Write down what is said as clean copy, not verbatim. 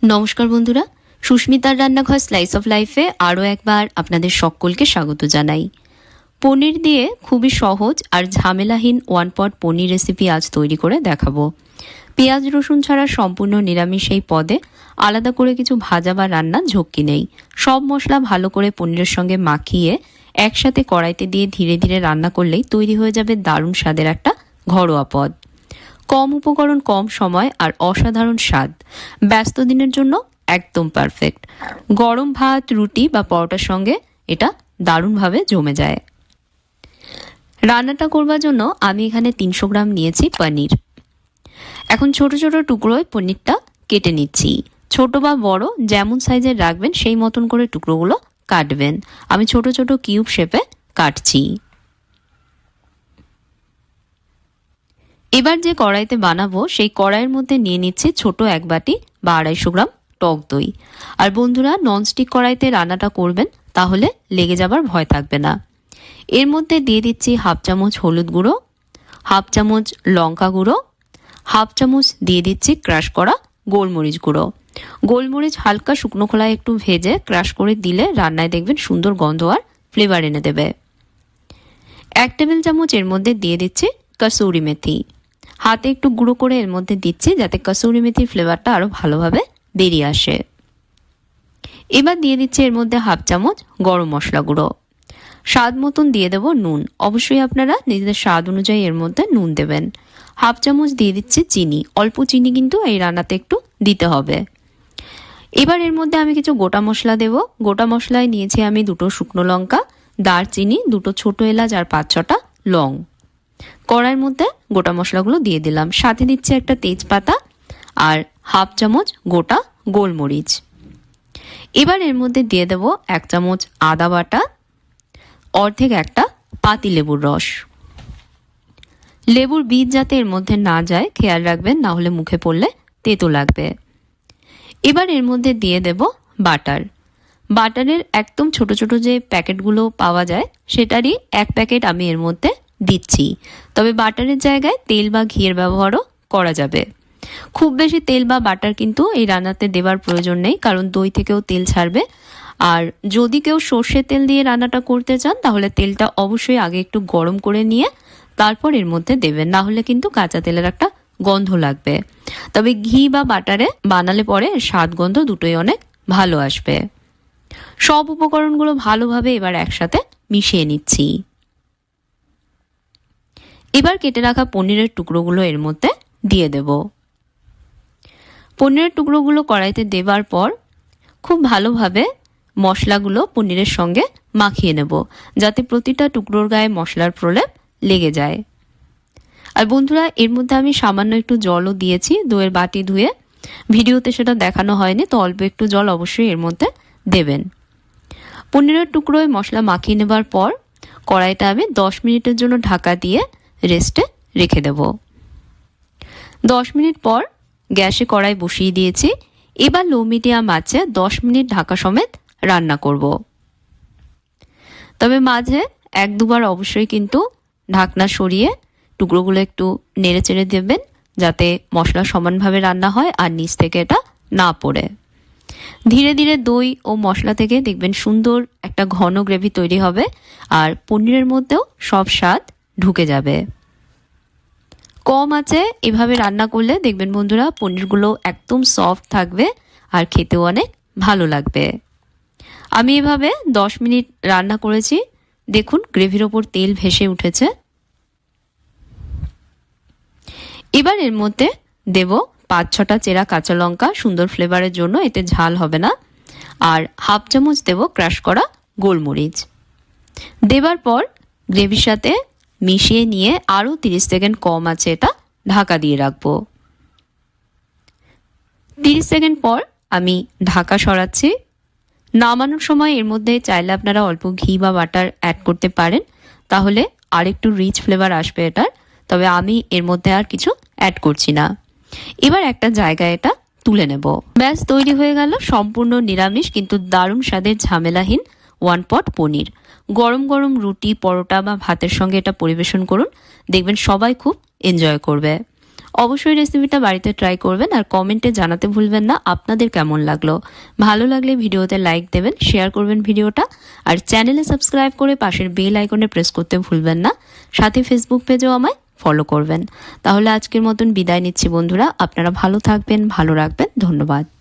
নমস্কার বন্ধুরা, সুস্মিতার রান্নাঘর স্লাইস অফ লাইফে আরও একবার আপনাদের সকলকে স্বাগত জানাই। পনির দিয়ে খুবই সহজ আর ঝামেলাহীন ওয়ান পট পনির রেসিপি আজ তৈরি করে দেখাবো। পেঁয়াজ রসুন ছাড়া সম্পূর্ণ নিরামিষ এই পদে আলাদা করে কিছু ভাজা বা রান্নার ঝক্কি নেই। সব মশলা ভালো করে পনিরের সঙ্গে মাখিয়ে একসাথে কড়াইতে দিয়ে ধীরে ধীরে রান্না করলেই তৈরি হয়ে যাবে দারুণ স্বাদের একটা ঘরোয়া পদ। কম উপকরণ, কম সময় আর অসাধারণ স্বাদ। ব্যস্ত দিনের জন্য একদম পারফেক্ট। গরম ভাত, রুটি বা পরোটার সঙ্গে এটা দারুণভাবে জমে যায়। রান্নাটা করবার জন্য আমি এখানে 300 গ্রাম নিয়েছি পনির। এখন ছোট ছোট টুকরোয় পনিরটা কেটে নিচ্ছি। ছোট বা বড় যেমন সাইজের রাখবেন সেই মতন করে টুকরোগুলো কাটবেন। আমি ছোট ছোট কিউব শেপে কাটছি। এবার যে কড়াইতে বানাবো সেই কড়াইয়ের মধ্যে নিয়ে নিচ্ছি ছোট 1 বাটি বা 250 গ্রাম টক দই। আর বন্ধুরা, ননস্টিক কড়াইতে রান্নাটা করবেন, তাহলে লেগে যাবার ভয় থাকবে না। এর মধ্যে দিয়ে দিচ্ছি হাফ চামচ হলুদ গুঁড়ো, হাফ চামচ লঙ্কা গুঁড়ো, হাফ চামচ দিয়ে দিচ্ছি ক্রাশ করা গোলমরিচ গুঁড়ো। গোলমরিচ হালকা শুকনো খোলায় একটু ভেজে ক্রাশ করে দিলে রান্নায় দেখবেন সুন্দর গন্ধ আর ফ্লেভার এনে দেবে। 1 টেবিল চামচ এর মধ্যে দিয়ে দিচ্ছি কসুরি মেথি। হাতে একটু গুঁড়ো করে এর মধ্যে দিচ্ছি যাতে কসুরি মেথির ফ্লেভারটা আরো ভালোভাবে বেরিয়ে আসে। এবার দিয়ে দিচ্ছি এর মধ্যে হাফ চামচ গরম মশলা গুঁড়ো। স্বাদ মতন দিয়ে দেব নুন। অবশ্যই আপনারা নিজেদের স্বাদ অনুযায়ী এর মধ্যে নুন দেবেন। হাফ চামচ দিয়ে দিচ্ছি চিনি। অল্প চিনি কিন্তু এই রান্নাতে একটু দিতে হবে। এবার এর মধ্যে আমি কিছু গোটা মশলা দেব। গোটা মশলায় নিয়েছি আমি 2টো শুকনো লঙ্কা, দারচিনি, 2টো ছোট এলাচ আর 5-6টা লং। কড়াইয়ের মধ্যে গোটা মশলাগুলো দিয়ে দিলাম। সাথে দিচ্ছি একটা তেজপাতা আর হাফ চামচ গোটা গোলমরিচ। এবার এর মধ্যে দিয়ে দেব 1 চামচ আদা বাটা, অর্ধেক একটা পাতি লেবুর রস। লেবুর বীজ যাতে এর মধ্যে না যায় খেয়াল রাখবেন, না হলে মুখে পড়লে তেতো লাগবে। এবার এর মধ্যে দিয়ে দেব বাটার। বাটারের একদম ছোট ছোট যে প্যাকেটগুলো পাওয়া যায় সেটারই 1 প্যাকেট আমি এর মধ্যে দিচ্ছি। তবে বাটারের জায়গায় তেল বা ঘিয়ের ব্যবহারও করা যাবে। খুব বেশি তেল বা বাটার কিন্তু এই রান্নাতে দেওয়ার প্রয়োজন নেই, কারণ দই থেকেও তেল ছাড়বে। আর যদি কেউ সর্ষের তেল দিয়ে রান্নাটা করতে চান তাহলে তেলটা অবশ্যই আগে একটু গরম করে নিয়ে তারপর এর মধ্যে দেবেন, না হলে কিন্তু কাঁচা তেলের একটা গন্ধ লাগবে। তবে ঘি বা বাটারে বানালে পরে স্বাদ গন্ধ দুটোই অনেক ভালো আসবে। সব উপকরণগুলো ভালোভাবে এবার একসাথে মিশিয়ে নিচ্ছি। এবার কেটে রাখা পনিরের টুকরোগুলো এর মধ্যে দিয়ে দেব। পনিরের টুকরোগুলো কড়াইতে দেবার পর খুব ভালোভাবে মশলাগুলো পনিরের সঙ্গে মাখিয়ে নেব, যাতে প্রতিটা টুকরোর গায়ে মশলার প্রলেপ লেগে যায়। আর বন্ধুরা, এর মধ্যে আমি সামান্য একটু জলও দিয়েছি দইয়ের বাটি ধুয়ে। ভিডিওতে সেটা দেখানো হয়নি, তো অল্প একটু জল অবশ্যই এর মধ্যে দেবেন। পনিরের টুকরোয় মশলা মাখিয়ে নেবার পর কড়াইটা আমি 10 মিনিটের জন্য ঢাকা দিয়ে রেস্টে রেখে দেব। 10 মিনিট পর গ্যাসে কড়াই বসিয়ে দিয়েছি। এবার লো মিডিয়াম আঁচে 10 মিনিট ঢাকা সমেত রান্না করব। তবে মাঝে 1-2বার অবশ্যই কিন্তু ঢাকনা সরিয়ে টুকরোগুলো একটু নেড়ে চেড়ে দেবেন, যাতে মশলা সমানভাবে রান্না হয় আর নিচ থেকে এটা না পড়ে। ধীরে ধীরে দই ও মশলা থেকে দেখবেন সুন্দর একটা ঘন গ্রেভি তৈরি হবে আর পনিরের মধ্যেও সব স্বাদ ঢুকে যাবে। কম আঁচে এভাবে রান্না করলে দেখবেন বন্ধুরা, পনিরগুলো একদম সফট থাকবে আর খেতেও অনেক ভালো লাগবে। আমি এভাবে 10 মিনিট রান্না করেছি। দেখুন গ্রেভির ওপর তেল ভেসে উঠেছে। এবার এর মধ্যে দেব 5-6টা চেরা কাঁচা লঙ্কা, সুন্দর ফ্লেভারের জন্য, এতে ঝাল হবে না। আর হাফ চামচ দেব ক্রাশ করা গোলমরিচ। দেবার পর গ্রেভির সাথে মিশিয়ে নিয়ে আরও 30 সেকেন্ড কম আছে এটা ঢাকা দিয়ে রাখবো। 30 সেকেন্ড পর আমি ঢাকা সরাচ্ছি। নামানোর সময় এর মধ্যে চাইলে আপনারা অল্প ঘি বা বাটার অ্যাড করতে পারেন, তাহলে আরেকটু রিচ ফ্লেভার আসবে এটার। তবে আমি এর মধ্যে আর কিছু অ্যাড করছি না। এবার একটা জায়গায় এটা তুলে নেব। ব্যাস তৈরি হয়ে গেল সম্পূর্ণ নিরামিষ কিন্তু দারুণ স্বাদের ঝামেলাহীন ওয়ান পট পনির। গরম গরম রুটি, পরোটা বা ভাতের সঙ্গে এটা পরিবেশন করুন, দেখবেন সবাই খুব এনজয় করবে। অবশ্যই রেসিপিটা বাড়িতে ট্রাই করবেন আর কমেন্টে জানাতে ভুলবেন না আপনাদের কেমন লাগলো। ভালো লাগলে ভিডিওতে লাইক দেবেন, শেয়ার করবেন ভিডিওটা, আর চ্যানেলে সাবস্ক্রাইব করে পাশের বেল আইকনে প্রেস করতে ভুলবেন না। সাথে ফেসবুক পেজেও আমায় ফলো করবেন। তাহলে আজকের মতন বিদায় নিচ্ছি বন্ধুরা, আপনারা ভালো থাকবেন, ভালো রাখবেন, ধন্যবাদ।